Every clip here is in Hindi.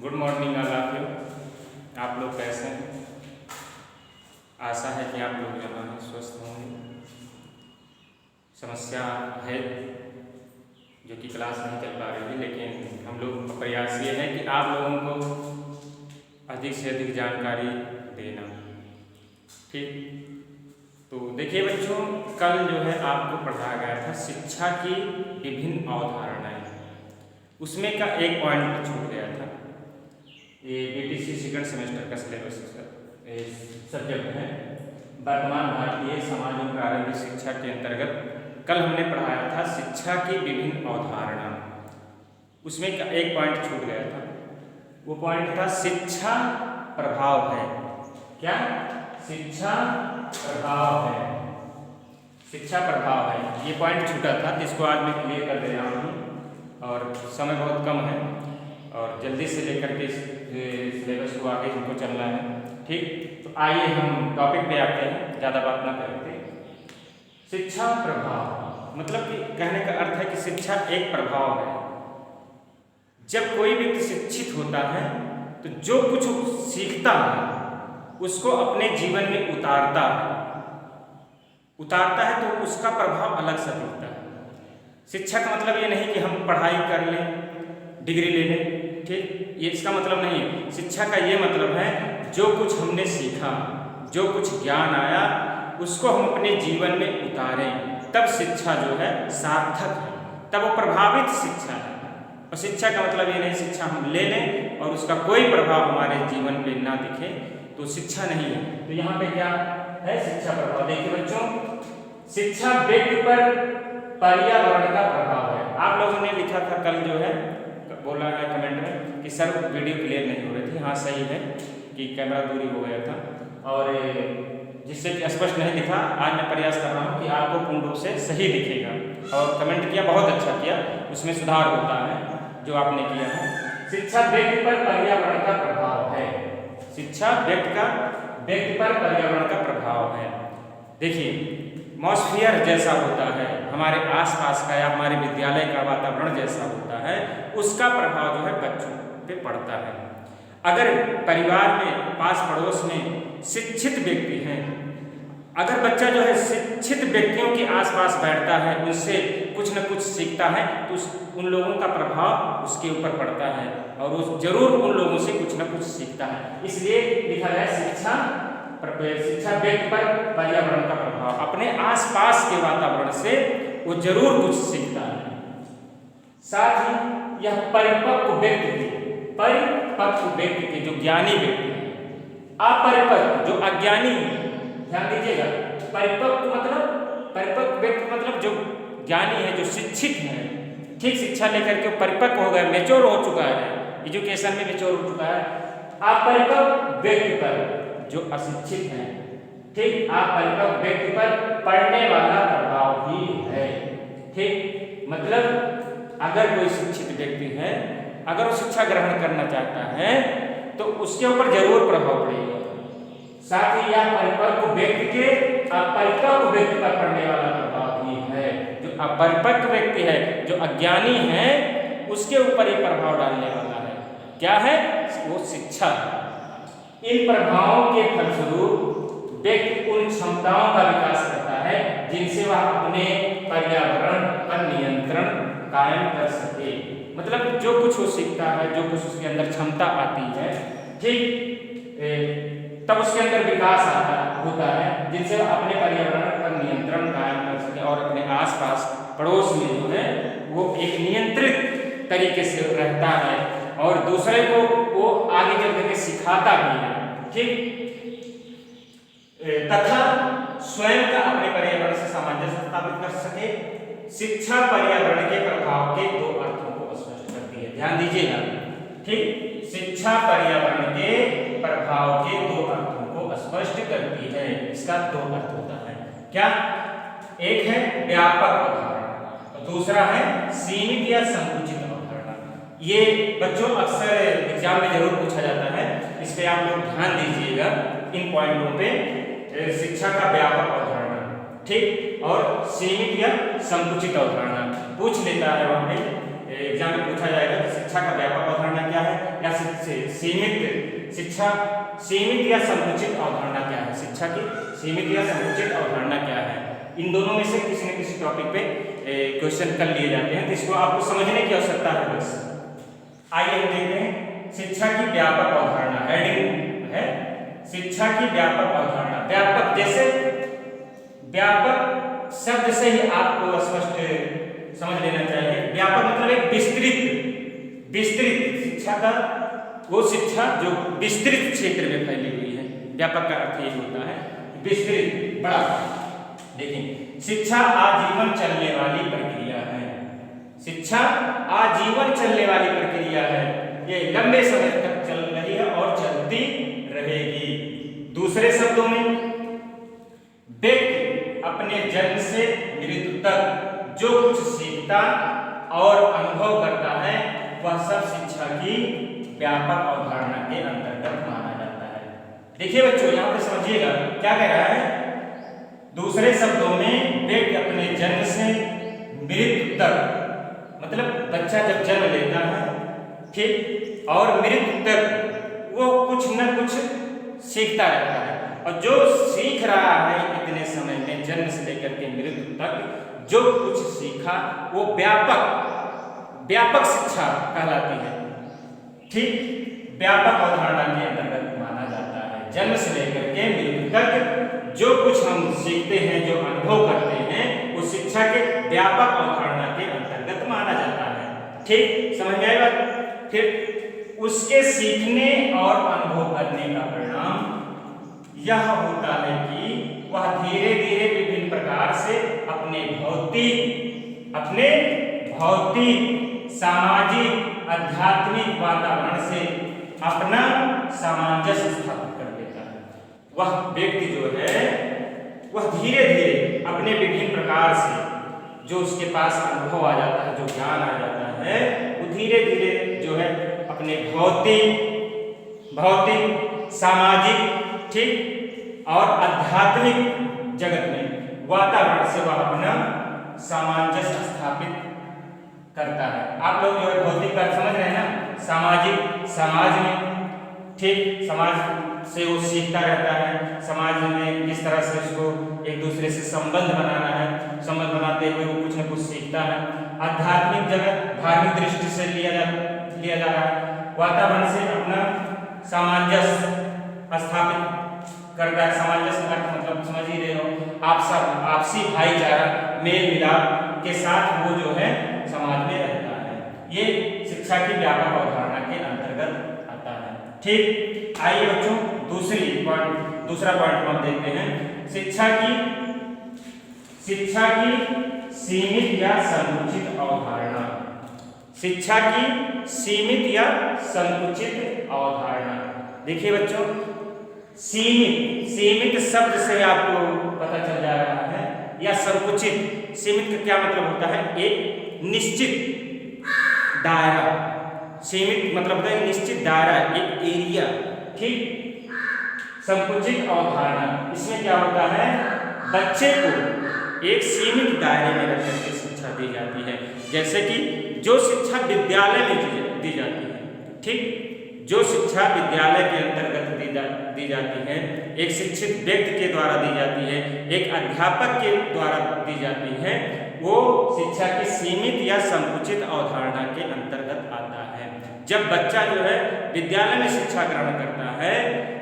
Good morning all of you. आप लोग कैसे हैं? आशा है कि आप लोग यहाँ हैं स्वस्थ होंगे। समस्या है जो कि क्लास नहीं चल पा रही है, लेकिन हम लोग का प्रयास ये है कि आप लोगों को अधिक से अधिक जानकारी देना। ठीक, तो देखिए बच्चों, कल जो है आपको पढ़ाया गया था शिक्षा की विभिन्न अवधारणाएं। उसमें का एक पॉइंट छूट गया था। ये बीटीसी सेकंड सेमेस्टर का सिलेबस सब्जेक्ट है वर्तमान भारतीय समाज और प्रारंभिक शिक्षा के अंतर्गत कल हमने पढ़ाया था शिक्षा की विभिन्न अवधारणा। उसमें का एक पॉइंट छूट गया था। वो पॉइंट था शिक्षा प्रभाव है। क्या? शिक्षा प्रभाव है। शिक्षा प्रभाव है, ये पॉइंट छूटा था, जिसको आज मैं क्लियर कर दे रहा हूँ। और समय बहुत कम है और जल्दी से लेकर के सिलेबस को आगे हमको चलना है। ठीक, तो आइए हम टॉपिक पे आते हैं, ज़्यादा बात ना करते। शिक्षा प्रभाव मतलब कि कहने का अर्थ है कि शिक्षा एक प्रभाव है। जब कोई व्यक्ति शिक्षित होता है तो जो कुछ सीखता है उसको अपने जीवन में उतारता है तो उसका प्रभाव अलग सा दिखता है। शिक्षा का मतलब ये नहीं कि हम पढ़ाई कर लें, डिग्री ले लें। ठीक, ये इसका मतलब नहीं है। शिक्षा का ये मतलब है जो कुछ हमने सीखा, जो कुछ ज्ञान आया, उसको हम अपने जीवन में उतारें, तब शिक्षा जो है सार्थक है, तब वो प्रभावित शिक्षा है। और शिक्षा का मतलब ये नहीं शिक्षा हम ले लें और उसका कोई प्रभाव हमारे जीवन पे ना दिखे, तो शिक्षा नहीं है। तो यहाँ पे क्या है शिक्षा प्रभाव? देखिए बच्चों, शिक्षा व्यक्ति पर पर्यावरण का प्रभाव है। आप लोगों ने लिखा था कल जो है, बोला है कमेंट में कि सर वीडियो क्लियर नहीं हो रही थी। हाँ सही है कि कैमरा दूरी हो गया था और जिससे कि स्पष्ट नहीं दिखा। आज मैं प्रयास कर रहा हूँ कि आपको पूर्ण रूप से सही दिखेगा। और कमेंट किया, बहुत अच्छा किया, उसमें सुधार होता है जो आपने किया है। शिक्षा व्यक्ति पर पर्यावरण का प्रभाव है। शिक्षा व्यक्ति पर पर्यावरण का प्रभाव है। देखिए, मॉस्फियर जैसा होता है, हमारे आसपास का या हमारे विद्यालय का वातावरण जैसा होता है, उसका प्रभाव जो है बच्चों पे पड़ता है। अगर परिवार में, पास पड़ोस में शिक्षित व्यक्ति हैं, अगर बच्चा जो है शिक्षित व्यक्तियों के आसपास बैठता है, उनसे कुछ न कुछ सीखता है, तो उन लोगों का प्रभाव उसके ऊपर पड़ता है और वो जरूर उन लोगों से कुछ न कुछ सीखता है। इसलिए लिखा है शिक्षा व्यक्ति पर पर्यावरण का प्रभाव। अपने आसपास के वातावरण से वो जरूर कुछ सीखता है। साथ ही यह परिपक्व व्यक्ति के जो ज्ञानी व्यक्ति है, अपरिपक्व जो अज्ञानी है, ध्यान दीजिएगा। परिपक्व व्यक्ति मतलब जो ज्ञानी है, जो शिक्षित है, ठीक शिक्षा लेकर के परिपक्व हो गया, मेच्योर हो चुका है, एजुकेशन में मेच्योर हो चुका है। अपरिपक्व व्यक्ति पर जो अशिक्षित है, ठीक, अपरिपक्व व्यक्ति पर पड़ने वाला प्रभाव भी है। ठीक, मतलब अगर कोई शिक्षित व्यक्ति है, अगर वो शिक्षा ग्रहण करना चाहता है तो उसके ऊपर जरूर प्रभाव पड़ेगा। साथ ही यह परिपक्व व्यक्ति के अपरिपक्व व्यक्ति पर पड़ने वाला प्रभाव भी है। जो अपरिपक्व व्यक्ति है, जो अज्ञानी है, उसके ऊपर ये प्रभाव डालने वाला है। क्या है? वो शिक्षा है। इन प्रभावों के फलस्वरूप व्यक्ति उन क्षमताओं का विकास करता है जिनसे वह अपने पर्यावरण पर नियंत्रण कायम कर सके। मतलब जो कुछ वो सीखता है, जो कुछ उसके अंदर क्षमता आती है, ठीक, तब उसके अंदर विकास होता है जिनसे वह अपने पर्यावरण पर नियंत्रण कायम कर सके और अपने आसपास पड़ोस में जो है वो एक नियंत्रित तरीके से रहता है और दूसरे को वो आगे चल करके सिखाता भी है। ठीक, तथा स्वयं का अपने पर्यावरण से सामंजस्य स्थापित कर सके। शिक्षा पर्यावरण के प्रभाव के दो अर्थों को स्पष्ट करती है। ध्यान दीजिएगा। ठीक, शिक्षा पर्यावरण के प्रभाव के दो अर्थों को स्पष्ट करती है। इसका दो अर्थ होता है। क्या? एक है व्यापक अवधारणा, दूसरा है सीमित या संकुचित अवधारणा। ये बच्चों अक्सर एग्जाम में जरूर पूछा जाता है, इस पे आप लोग ध्यान दीजिएगा इन पॉइंटों पे। शिक्षा का व्यापक अवधारणा, ठीक, और सीमित या संकुचित अवधारणा पूछ लेता है। वहां पे एग्जाम में पूछा जाएगा कि शिक्षा का व्यापक अवधारणा क्या है या शिक्षा सीमित या संकुचित अवधारणा क्या है, शिक्षा की सीमित या संकुचित अवधारणा क्या है। इन दोनों में से किसी न किसी टॉपिक पे क्वेश्चन कर लिए जाते हैं, तो इसको आपको समझने की आवश्यकता है बस। आइए हम देखते हैं शिक्षा की व्यापक अवधारणा। हेडिंग है शिक्षा की व्यापक अवधारणा। व्यापक, जैसे व्यापक शब्द से ही आपको स्पष्ट समझ लेना चाहिए। व्यापक मतलब एक विस्तृत शिक्षा का, वो शिक्षा जो विस्तृत क्षेत्र में फैली हुई है। व्यापक का अर्थ ये होता है विस्तृत, बड़ा। देखिए, शिक्षा आजीवन चलने वाली प्रक्रिया है। शिक्षा आजीवन चलने वाली प्रक्रिया है, ये लंबे समय तक चल रही है और चलती रहेगी। दूसरे शब्दों में, व्यक्ति अपने जन्म से मृत्यु तक जो कुछ सीखता और अनुभव करता है, वह सब शिक्षा की व्यापक अवधारणा के अंतर्गत माना जाता है। देखिए बच्चों, यहाँ पे समझिएगा क्या कह रहा है। दूसरे शब्दों में, व्यक्ति अपने जन्म से मृत्यु तक, मतलब बच्चा जब जन्म लेता है, ठीक, और मृत्यु तक वो कुछ न कुछ सीखता रहता है। और जो सीख रहा है इतने समय में, जन्म से लेकर के मृत्यु तक जो कुछ सीखा, वो व्यापक शिक्षा कहलाती है। ठीक, व्यापक अवधारणा के अंतर्गत माना जाता है। जन्म से लेकर के मृत्यु तक जो कुछ हम सीखते हैं, जो अनुभव करते हैं, उस शिक्षा के व्यापक अवधारणा के अंतर्गत माना जाता है। ठीक, समझ में आई बात। फिर उसके सीखने और अनुभव करने का परिणाम यह होता है कि वह धीरे धीरे विभिन्न प्रकार से अपने भौतिक, सामाजिक, आध्यात्मिक वातावरण से अपना सामंजस्य स्थापित कर लेता है। वह व्यक्ति जो है, वह धीरे धीरे अपने विभिन्न प्रकार से, जो उसके पास अनुभव आ जाता है, जो ज्ञान आ जाता है, वो धीरे धीरे जो है अपने भौतिक, सामाजिक, ठीक, और आध्यात्मिक जगत में, वातावरण से वह अपना सामंजस्य स्थापित करता है। आप लोग जो है भौतिक का समझ रहे हैं ना, सामाजिक, समाज में, ठीक, समाज से वो सीखता रहता है। समाज में किस तरह से उसको एक दूसरे से संबंध बनाना है, संबंध बनाते हुए वो कुछ न कुछ सीखता है। आध्यात्मिक जगत, धार्मिक दृष्टि से लिया जा रहा है। वातावरण से अपना सामंजस्य स्थापित करता है। सामंजस्य का अर्थ मतलब समझ ही रहे हो, आपसी भाईचारा, मेल मिलाप के साथ वो जो है समाज में रहता है। ये शिक्षा की व्यापक अवधारणा के अंतर्गत आता है। ठीक, आइए बच्चों दूसरा पॉइंट हम देखते हैं। शिक्षा की सीमित या संकुचित अवधारणा। शिक्षा की सीमित या संकुचित अवधारणा। देखिए बच्चों, सीमित शब्द से आपको पता चल जा रहा है, या संकुचित। सीमित का क्या मतलब होता है, एक निश्चित दायरा। सीमित मतलब होता है निश्चित दायरा, एक एरिया। ठीक, संकुचित अवधारणा, इसमें क्या होता है, बच्चे को एक सीमित दायरे में रख करके शिक्षा दी जाती है। जैसे कि जो शिक्षा विद्यालय में दी जाती है, ठीक, जो शिक्षा विद्यालय के अंतर्गत दी जाती है, एक शिक्षित व्यक्ति के द्वारा दी जाती है, एक अध्यापक के द्वारा दी जाती है, वो शिक्षा की सीमित या संकुचित अवधारणा के अंतर्गत आता है। जब बच्चा जो है विद्यालय में शिक्षा ग्रहण करता है,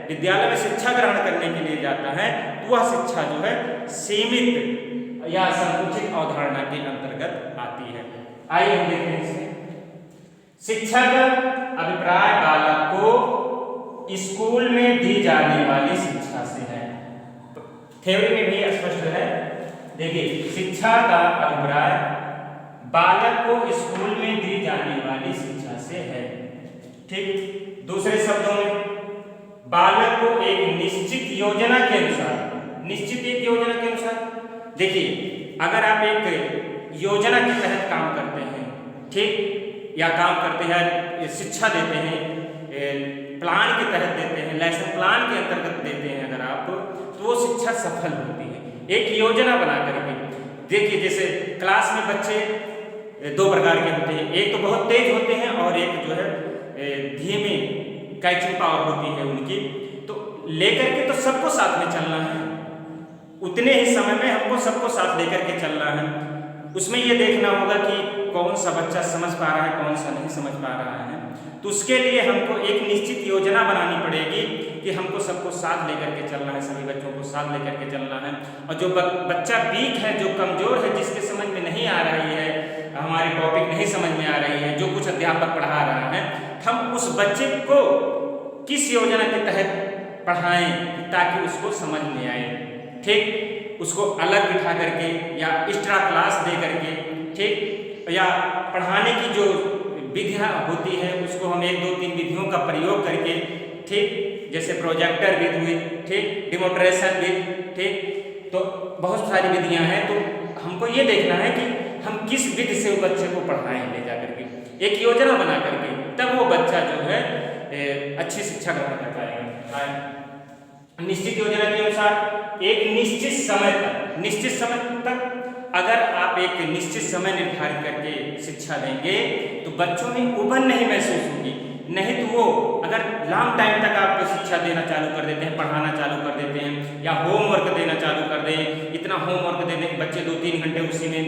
विद्यालय में शिक्षा ग्रहण करने के लिए जाता है, तो वह शिक्षा जो है सीमित या संकुचित अवधारणा के अंतर्गत आती है। आइए हम देखते हैं इसमें। शिक्षा का अभिप्राय बालक को स्कूल में दी जाने वाली शिक्षा से है। थ्योरी में भी स्पष्ट है। देखिए, शिक्षा का अभिप्राय बालक को स्कूल में दी जाने वाली शिक्षा से है। ठीक, दूसरे शब्दों में, बालक को एक निश्चित योजना के अनुसार, देखिए, अगर आप एक योजना के तहत काम करते हैं, ठीक, या काम करते हैं, शिक्षा देते हैं, प्लान के तहत देते हैं, लेसन प्लान के अंतर्गत देते हैं अगर आप, तो वो शिक्षा सफल होती है। एक योजना बना करके। देखिए, जैसे क्लास में बच्चे दो प्रकार के होते हैं, एक तो बहुत तेज होते हैं और एक जो है धीमे कैचिंग पावर होती है उनकी, तो लेकर के तो सबको साथ में चलना है, उतने ही समय में हमको सबको साथ लेकर के चलना है। उसमें ये देखना होगा कि कौन सा बच्चा समझ पा रहा है, कौन सा नहीं समझ पा रहा है। तो उसके लिए हमको एक निश्चित योजना बनानी पड़ेगी कि हमको सबको साथ लेकर के चलना है, सभी बच्चों को साथ लेकर के चलना है। और जो बच्चा वीक है, जो कमज़ोर है, जिसके समझ में नहीं आ रही है, हमारी टॉपिक नहीं समझ में आ रही है, जो कुछ अध्यापक पढ़ा रहा है, हम उस बच्चे को किस योजना के तहत पढ़ाएं ताकि उसको समझ में आए। ठीक, उसको अलग बिठा करके या एक्स्ट्रा क्लास दे करके, ठीक, या पढ़ाने की जो विधियाँ होती है उसको हम 1 2 3 विधियों का प्रयोग करके, ठीक, जैसे प्रोजेक्टर विधि हुई, ठीक, डिमोन्स्ट्रेशन विधि, ठीक, तो बहुत सारी विधियाँ हैं। तो हमको ये देखना है कि हम किस विधि से वो बच्चे को पढ़ाएं ले जा करके, एक योजना बना करके, तब वो बच्चा जो है अच्छी शिक्षा ग्रहण कर पाएगा। निश्चित योजना के अनुसार एक निश्चित समय तक अगर आप एक निश्चित समय निर्धारित करके शिक्षा देंगे तो बच्चों में उबन नहीं महसूस होगी। नहीं तो वो अगर लॉन्ग टाइम तक आप शिक्षा देना चालू कर देते हैं, पढ़ाना चालू कर देते हैं, या होमवर्क देना चालू कर दें, इतना होमवर्क दे दें कि बच्चे 2 3 घंटे उसी में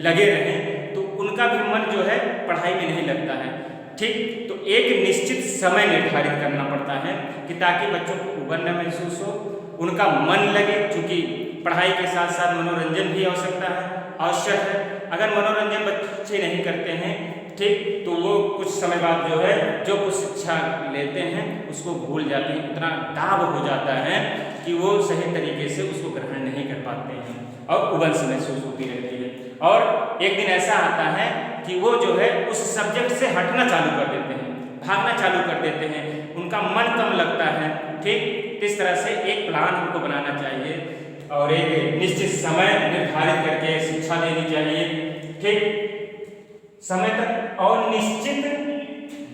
लगे रहें, तो उनका भी मन जो है पढ़ाई में नहीं लगता है। ठीक, तो एक निश्चित समय निर्धारित करना पड़ता है कि ताकि बच्चों को उबन न महसूस हो, उनका मन लगे, क्योंकि पढ़ाई के साथ साथ मनोरंजन भी आवश्यक है। अगर मनोरंजन बच्चे नहीं करते हैं, ठीक, तो वो कुछ समय बाद जो है जो कुछ शिक्षा लेते हैं उसको भूल जाते हैं, इतना दाब हो जाता है कि वो सही तरीके से उसको ग्रहण नहीं कर पाते हैं और उबन से महसूस होती रहती है। और एक दिन ऐसा आता है कि वो जो है उस सब्जेक्ट से हटना चालू कर देते हैं, भागना चालू कर देते हैं, उनका मन कम लगता है। ठीक, इस तरह से एक प्लान हमको बनाना चाहिए और एक निश्चित समय निर्धारित करके शिक्षा देनी चाहिए। ठीक, समय तक और निश्चित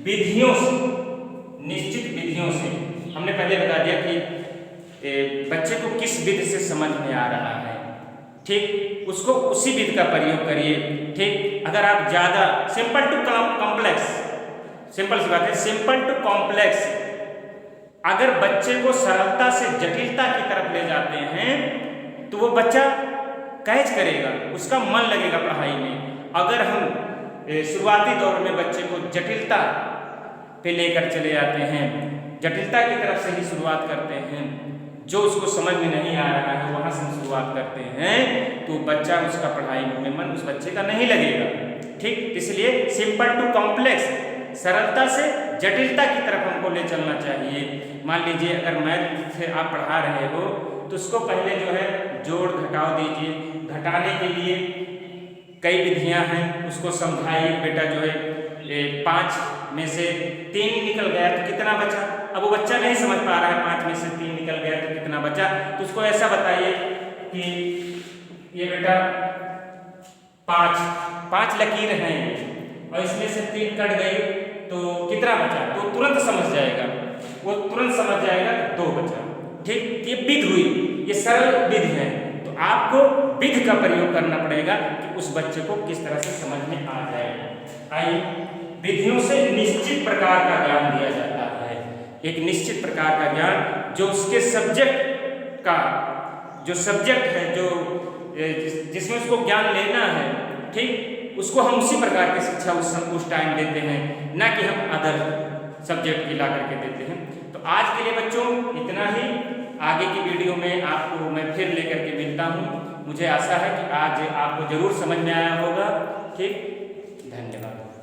विधियों से हमने पहले बता दिया कि बच्चे को किस विधि से समझ में आ रहा है। ठीक, उसको उसी विधि का प्रयोग करिए। ठीक, अगर आप ज़्यादा सिंपल टू कॉम्प्लेक्स, सिंपल सी बात है, सिंपल टू कॉम्प्लेक्स, अगर बच्चे को सरलता से जटिलता की तरफ ले जाते हैं तो वो बच्चा कैच करेगा, उसका मन लगेगा पढ़ाई में। अगर हम शुरुआती दौर में बच्चे को जटिलता पे लेकर चले जाते हैं, जटिलता की तरफ से ही शुरुआत करते हैं, जो उसको समझ में नहीं आ रहा है वहाँ से हम शुरुआत करते हैं, तो बच्चा उसका पढ़ाई में मन उस बच्चे का नहीं लगेगा। ठीक, इसलिए सिंपल टू कॉम्प्लेक्स, सरलता से जटिलता की तरफ हमको ले चलना चाहिए। मान लीजिए अगर मैथ से आप पढ़ा रहे हो तो उसको पहले जो है जोड़ घटाव दीजिए, घटाने के लिए कई विधियां हैं, उसको समझाइए। बेटा जो है 5 में से 3 निकल गया तो कितना बचा, अब वो बच्चा नहीं समझ पा रहा है 5 में से 3 निकल गया तो कितना बचा, तो उसको ऐसा बताइए कि ये बेटा 5 लकीर हैं और इसमें से 3 कट गई तो कितना बचा, तो तुरंत समझ जाएगा, वो तुरंत समझ जाएगा कि 2 बचा। ठीक, ये विधि हुई, ये सरल विधि है। तो आपको विधि का प्रयोग करना पड़ेगा कि उस बच्चे को किस तरह से समझ में आ जाए। आइए, विधियों से निश्चित प्रकार का ज्ञान दिया जाता है, एक निश्चित प्रकार का ज्ञान जो उसके सब्जेक्ट का जो सब्जेक्ट है, जो जिसमें उसको ज्ञान लेना है, ठीक, उसको हम उसी प्रकार की शिक्षा उस टाइम देते हैं, ना कि हम अदर सब्जेक्ट की ला करके देते हैं। तो आज के लिए बच्चों इतना ही, आगे की वीडियो में आपको मैं फिर लेकर के मिलता हूँ। मुझे आशा है कि आज आपको जरूर समझ में आया होगा। ठीक, धन्यवाद।